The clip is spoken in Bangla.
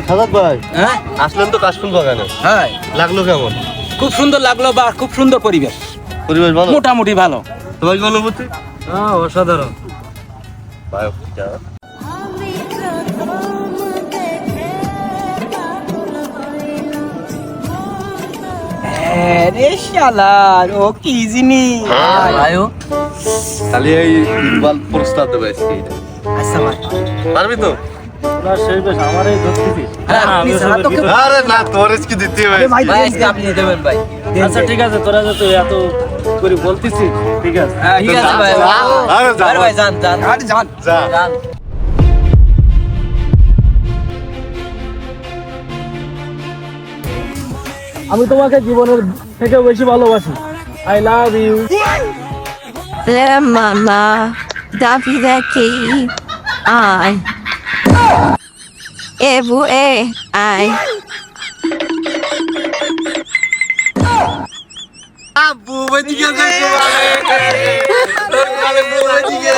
সাদাত ভাই হ্যাঁ আসলেন তো কাশফুল বাগানে, হ্যাঁ লাগলো কেমন? খুব সুন্দর লাগলো বা খুব সুন্দর পরিবেশ, পরিবেশ ভালো? মোটামুটি ভালো। তোমার কি অনুভূতি? হ্যাঁ অসাধারণ। ভাই রে শালার ও কি জিনিস ভাইও। খালি এই ইকবাল প্রস্তাব দেবে আজকে। আচ্ছা ভাই পারবি তো? না সেই বেশ আমারই ধরতেছি। হ্যাঁ, আপনি ছাড়া তো কেউ- আরে না, তোর কি দিতে হবে? ভাই আজকে আপনি দেবেন ভাই। আচ্ছা ঠিক আছে, তোরা যে তুই এত করে বলতেছি, ঠিক আছে। হ্যাঁ ঠিক আছে ভাই। আরে যা আরে ভাই যান যান যান যা। যান। আমি তোমাকে জীবনের থেকে বেশি ভালোবাসি। I love you. Le mama, Davide aqui. Ai. Evo, ai. আব্বু ওইদিকে যাই তোমারে। তোর কালে বউ ওইদিকে।